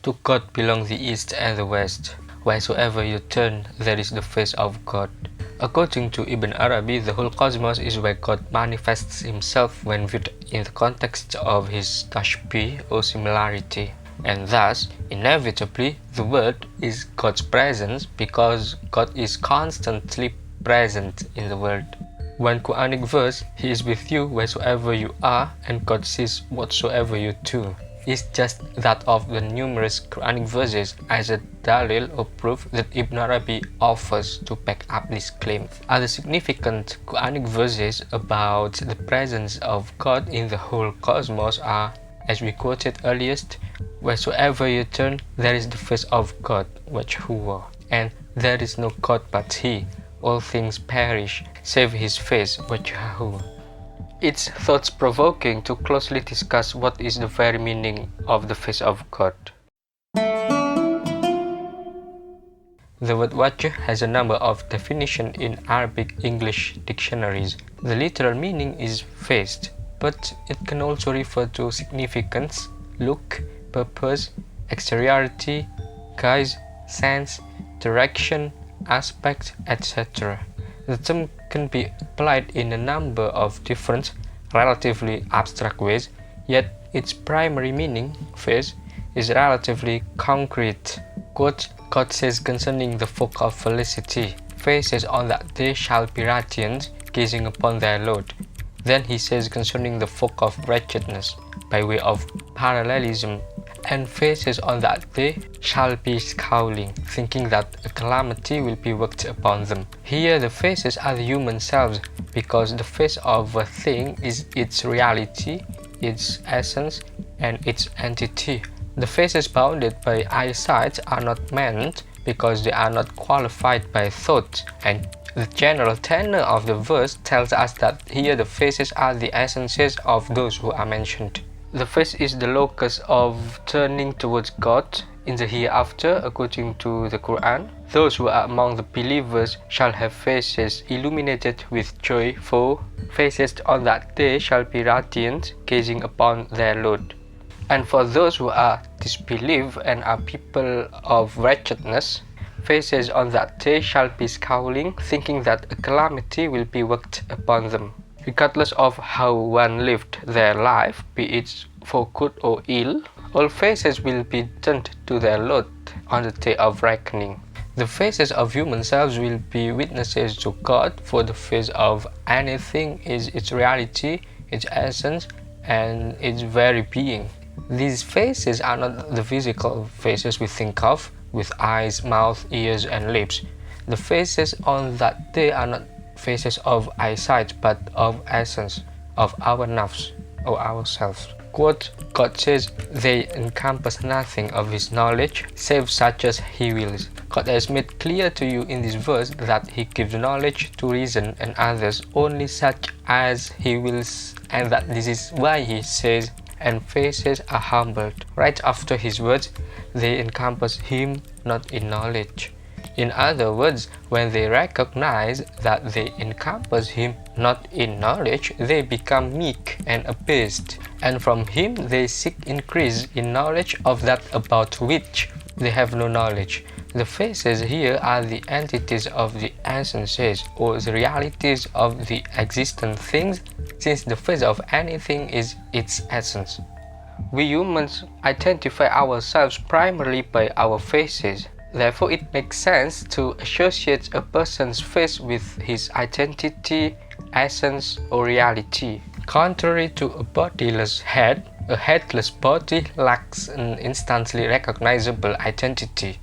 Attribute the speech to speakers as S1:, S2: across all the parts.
S1: To God belong the East and the West. Wheresoever you turn, there is the face of God. According to Ibn Arabi, the whole cosmos is where God manifests himself when viewed in the context of his tashbih or similarity. And thus, inevitably, the world is God's presence because God is constantly present in the world. One Quranic verse, He is with you wheresoever you are, and God sees whatsoever you do, is just that of the numerous Quranic verses as a dalil or proof that Ibn Arabi offers to back up this claim. Other significant Quranic verses about the presence of God in the whole cosmos are, as we quoted earliest, wheresoever you turn, there is the face of God, wajhuhu, and there is no God but He. All things perish, save His face, wajhuhu. It's thought-provoking to closely discuss what is the very meaning of the face of God. The word wajh has a number of definitions in Arabic English dictionaries. The literal meaning is face, but it can also refer to significance, look, purpose, exteriority, guise, sense, direction, aspect, etc. The term can be applied in a number of different, relatively abstract ways, yet its primary meaning, face, is relatively concrete. Quote, God says concerning the folk of felicity, faces on that day shall be radiant, gazing upon their Lord. Then he says concerning the folk of wretchedness, by way of parallelism, and faces on that day shall be scowling, thinking that a calamity will be worked upon them. Here the faces are the human selves, because the face of a thing is its reality, its essence, and its entity. The faces bounded by eyesight are not meant because they are not qualified by thought, and the general tenor of the verse tells us that here the faces are the essences of those who are mentioned. The face is the locus of turning towards God in the hereafter according to the Quran. Those who are among the believers shall have faces illuminated with joy, for faces on that day shall be radiant, gazing upon their Lord. And for those who are disbelieve and are people of wretchedness, faces on that day shall be scowling, thinking that a calamity will be worked upon them. Regardless of how one lived their life, be it for good or ill, all faces will be turned to their Lord on the day of reckoning. The faces of human selves will be witnesses to God, for the face of anything is its reality, its essence, and its very being. These faces are not the physical faces we think of, with eyes, mouth, ears, and lips. The faces on that day are not faces of eyesight, but of essence, of our nafs, or ourselves. Quote, God says they encompass nothing of His knowledge, save such as He wills. God has made clear to you in this verse that He gives knowledge to reason and others only such as He wills, and that this is why He says, and faces are humbled. Right after His words, they encompass Him not in knowledge. In other words, when they recognize that they encompass Him not in knowledge, they become meek and abased, and from Him they seek increase in knowledge of that about which they have no knowledge. The faces here are the entities of the essences, or the realities of the existent things, since the face of anything is its essence. We humans identify ourselves primarily by our faces. Therefore, it makes sense to associate a person's face with his identity, essence, or reality. Contrary to a bodiless head, a headless body lacks an instantly recognizable identity.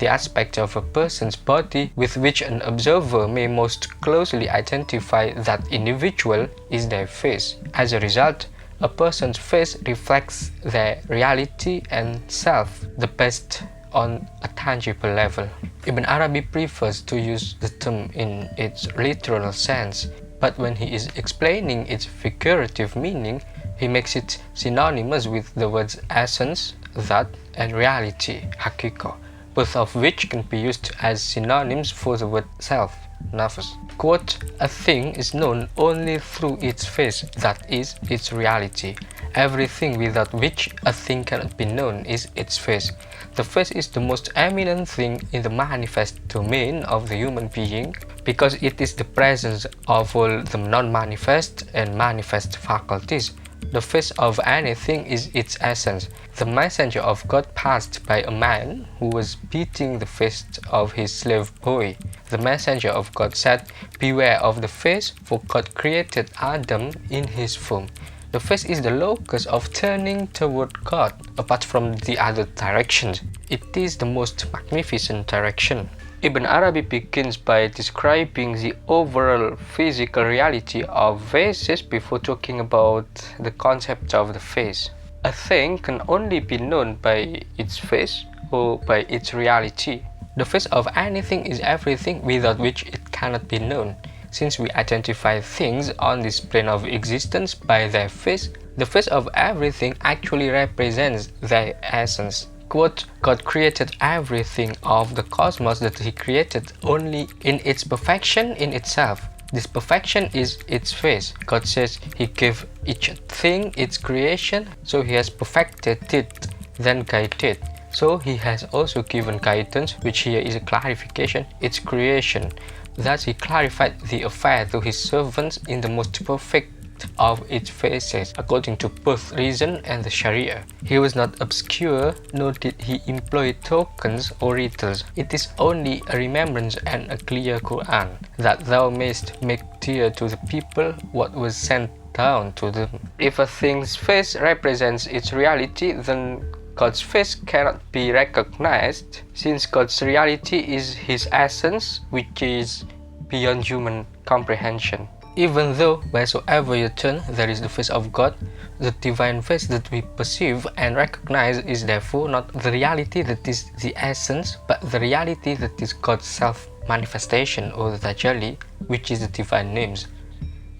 S1: The aspect of a person's body with which an observer may most closely identify that individual is their face. As a result, a person's face reflects their reality and self, the best on a tangible level. Ibn Arabi prefers to use the term in its literal sense, but when he is explaining its figurative meaning, he makes it synonymous with the words essence, that, and reality, haqiqah, both of which can be used as synonyms for the word self. nafs. Quote, a thing is known only through its face, that is, its reality. Everything without which a thing cannot be known is its face. The face is the most eminent thing in the manifest domain of the human being, because it is the presence of all the non-manifest and manifest faculties. The face of anything is its essence. The messenger of God passed by a man who was beating the fist of his slave boy. The messenger of God said, beware of the face, for God created Adam in his form. The face is the locus of turning toward God, apart from the other directions. It is the most magnificent direction. Ibn Arabi begins by describing the overall physical reality of faces before talking about the concept of the face. A thing can only be known by its face or by its reality. The face of anything is everything without which it cannot be known. Since we identify things on this plane of existence by their face, the face of everything actually represents their essence. Quote, God created everything of the cosmos that he created only in its perfection in itself. This perfection is its face. God says he gave each thing its creation, so he has perfected it, then guided. So he has also given guidance, which here is a clarification, its creation. Thus he clarified the affair to his servants in the most perfect of its faces, according to both reason and the Sharia. He was not obscure, nor did he employ tokens or riddles. It is only a remembrance and a clear Quran, that thou mayst make clear to the people what was sent down to them. If a thing's face represents its reality, then God's face cannot be recognized, since God's reality is his essence, which is beyond human comprehension. Even though wheresoever you turn there is the face of God, the divine face that we perceive and recognize is therefore not the reality that is the essence, but the reality that is God's self-manifestation, or the tajalli, which is the divine names.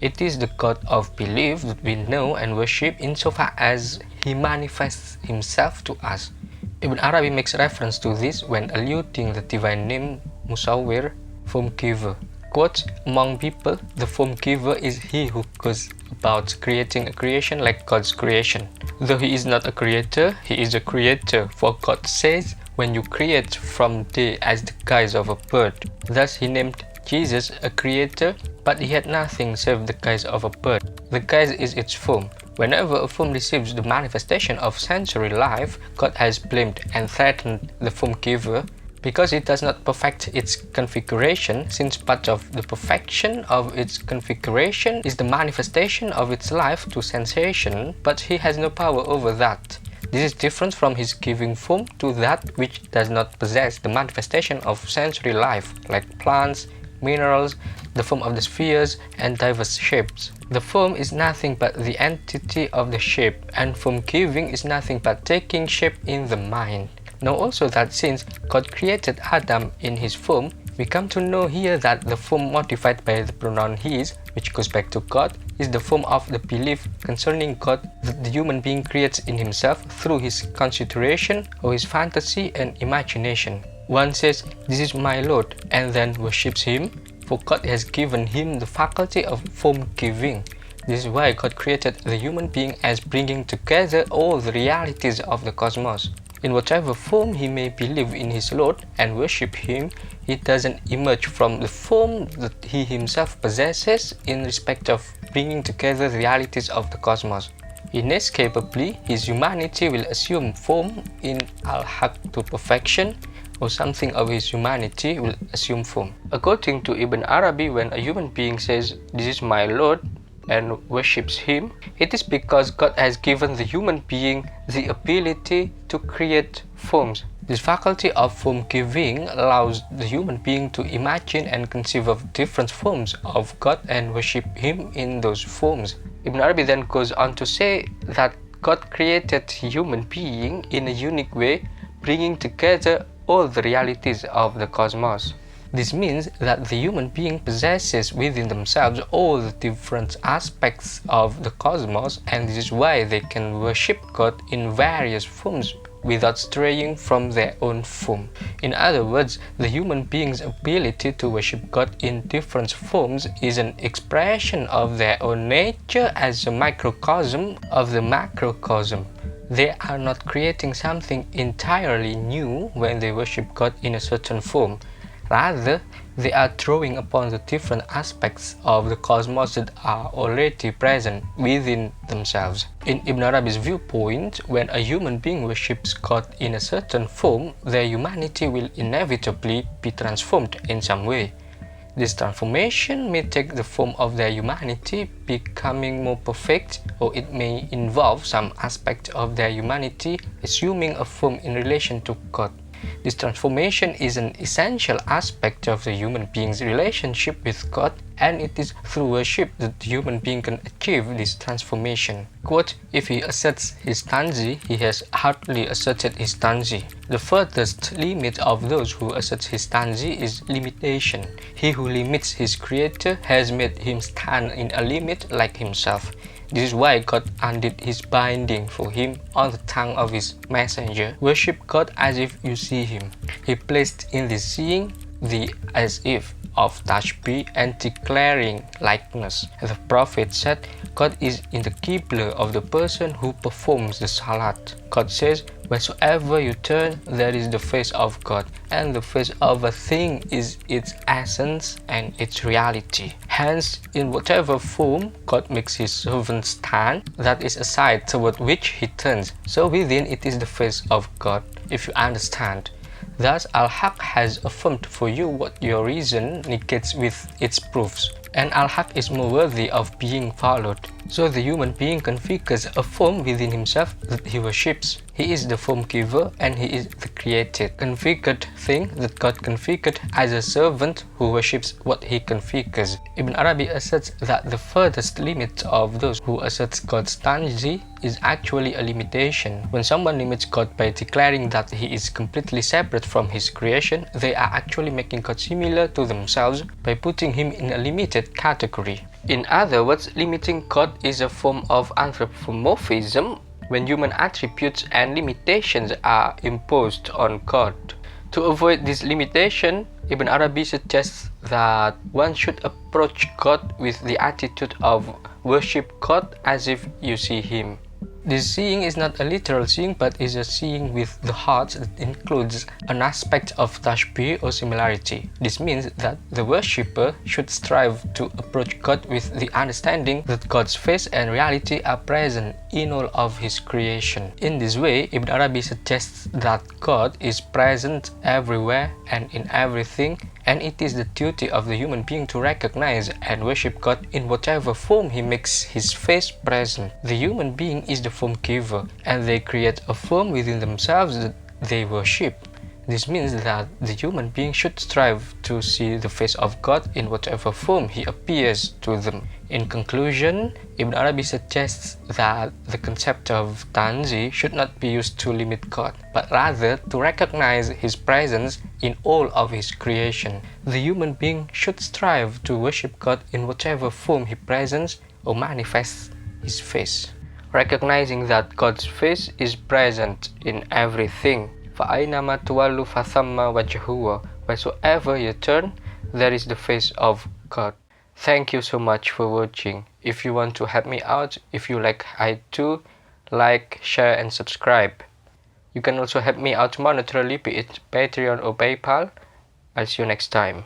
S1: It is the God of belief that we know and worship insofar as he manifests himself to us. Ibn Arabi makes reference to this when alluding the divine name Musawwir, form giver. Quote, among people, the form giver is he who goes about creating a creation like God's creation. Though he is not a creator, he is a creator, for God says, when you create from day as the guise of a bird. Thus he named Jesus a creator, but he had nothing save the guise of a bird. The guise is its form. Whenever a form receives the manifestation of sensory life, God has blamed and threatened the form giver, because it does not perfect its configuration, since part of the perfection of its configuration is the manifestation of its life to sensation, but he has no power over that. This is different from his giving form to that which does not possess the manifestation of sensory life, like plants, minerals, the form of the spheres, and diverse shapes. The form is nothing but the entity of the shape, and form giving is nothing but taking shape in the mind. Know also that since God created Adam in his form, we come to know here that the form modified by the pronoun his, which goes back to God, is the form of the belief concerning God that the human being creates in himself through his consideration or his fantasy and imagination. One says, "This is my Lord," and then worships him, for God has given him the faculty of form giving. This is why God created the human being as bringing together all the realities of the cosmos. In whatever form he may believe in his Lord and worship him, he doesn't emerge from the form that he himself possesses in respect of bringing together the realities of the cosmos. Inescapably, his humanity will assume form in al-haqq to perfection, or something of his humanity will assume form. According to Ibn Arabi, when a human being says, "This is my Lord," and worships him, it is because God has given the human being the ability to create forms. This faculty of form giving allows the human being to imagine and conceive of different forms of God and worship him in those forms. Ibn Arabi then goes on to say that God created human being in a unique way, bringing together all the realities of the cosmos. This means that the human being possesses within themselves all the different aspects of the cosmos, and this is why they can worship God in various forms without straying from their own form. In other words, the human being's ability to worship God in different forms is an expression of their own nature as a microcosm of the macrocosm. They are not creating something entirely new when they worship God in a certain form. Rather, they are drawing upon the different aspects of the cosmos that are already present within themselves. In Ibn Arabi's viewpoint, when a human being worships God in a certain form, their humanity will inevitably be transformed in some way. This transformation may take the form of their humanity becoming more perfect, or it may involve some aspect of their humanity assuming a form in relation to God. This transformation is an essential aspect of the human being's relationship with God, and it is through worship that the human being can achieve this transformation. Quote, if he asserts his Tanzih, he has hardly asserted his Tanzih. The furthest limit of those who assert his Tanzih is limitation. He who limits his creator has made him stand in a limit like himself. This is why God undid his binding for him on the tongue of his messenger. Worship God as if you see him. He placed in this seeing the as if of tashbih and declaring likeness. The Prophet said, God is in the Qibla of the person who performs the salat. God says, wheresoever you turn, there is the face of God, and the face of a thing is its essence and its reality. Hence, in whatever form God makes his servant stand, that is a side toward which he turns. So within it is the face of God, if you understand. Thus, al-haqq has affirmed for you what your reason negates with its proofs, and al-haqq is more worthy of being followed. So the human being configures a form within himself that he worships. He is the form giver and he is the created, configured thing that God configured as a servant who worships what he configures. Ibn Arabi asserts that the furthest limit of those who assert God's Tanzih is actually a limitation. When someone limits God by declaring that he is completely separate from his creation, they are actually making God similar to themselves by putting him in a limited category. In other words, limiting God is a form of anthropomorphism when human attributes and limitations are imposed on God. To avoid this limitation, Ibn Arabi suggests that one should approach God with the attitude of worship God as if you see him. This seeing is not a literal seeing, but is a seeing with the heart that includes an aspect of tashbih or similarity. This means that the worshipper should strive to approach God with the understanding that God's face and reality are present in all of his creation. In this way, Ibn Arabi suggests that God is present everywhere and in everything, and it is the duty of the human being to recognize and worship God in whatever form he makes his face present. The human being is the form giver, and they create a form within themselves that they worship. This means that the human being should strive to see the face of God in whatever form he appears to them. In conclusion, Ibn Arabi suggests that the concept of Tanzih should not be used to limit God, but rather to recognize his presence in all of his creation. The human being should strive to worship God in whatever form he presents or manifests his face, recognizing that God's face is present in everything. فَأَيْنَمَا تُوَلُّ فَثَمَّ وَجْهُهُ. Wheresoever you turn, there is the face of God. Thank you so much for watching. If you want to help me out, if you like I do, like, share and subscribe. You can also help me out monetarily, be it Patreon or PayPal. I'll see you next time.